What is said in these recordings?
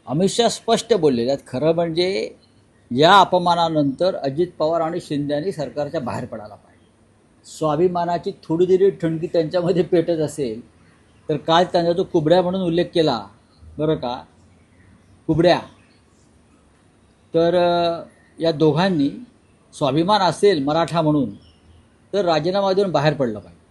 अमित शहा स्पष्ट बोललेले आहेत. खरं म्हणजे या अपमानानंतर अजित पवार आणि शिंदे यांनी सरकारच्या बाहेर पडायला पाहिजे. स्वाभिमानाची थोडी जरी ठणकी त्यांच्यामध्ये पेटत असेल तर काल त्यांचा जो कुबड्या म्हणून उल्लेख केला बरं का, कुबड्या, तर या दोघांनी स्वाभिमान असेल मराठा म्हणून तर राजीनामा देऊन बाहेर पडलं पाहिजे.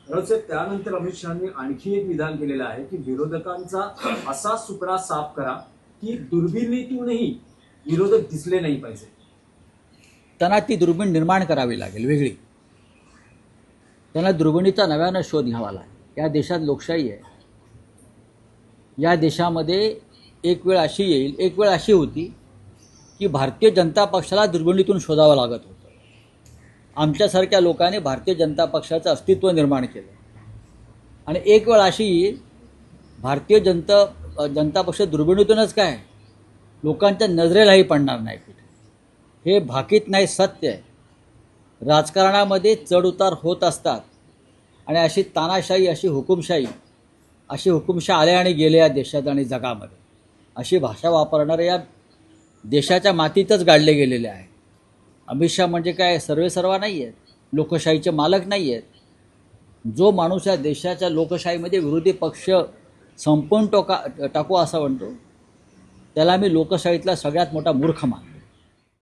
साहेब, त्यानंतर अमित शहानी आणखी एक विधान केलेलं आहे की विरोधकांचा असा सुपडा साफ करा की दुर्बिणीतूनही विरोधक दिसले नाही पाहिजे. त्यांना ती दुर्बीण निर्माण करावी लागेल वेगळी. त्यांना दुर्बिणीचा नव्यानं शोध घ्यावा लागेल. या देशात लोकशाही आहे. या देशामध्ये एक वेळ अशी येईल, एक वेळ अशी होती की भारतीय जनता पक्षाला दुर्बिणीतून शोधावं लागत होतं. आमच्यासारख्या लोकांनी भारतीय जनता पक्षाचं अस्तित्व निर्माण केलं. आणि एक वेळ अशी येईल भारतीय जनता पक्ष दुर्बिणीतूनच काय लोकांच्या नजरेलाही पडणार नाही कुठे. हे भाकीत नाही, सत्य आहे. राजकारणामध्ये चढउतार होत असतात आणि अशी तानाशाही, अशी हुकुमशाही आल्या आणि गेल्या या देशात आणि जगामध्ये. अशी भाषा वापरणारे या देशाच्या मातीतच गाडले गेलेले आहे. अमित शहा म्हणजे काय सर्वेसर्वा नाही आहेत, लोकशाहीचे मालक नाही आहेत. जो माणूस या देशाच्या लोकशाहीमध्ये विरोधी पक्ष संपवून टाकू असं म्हणतो त्याला मी लोकशाहीतला सगळ्यात मोठा मूर्ख मानतो.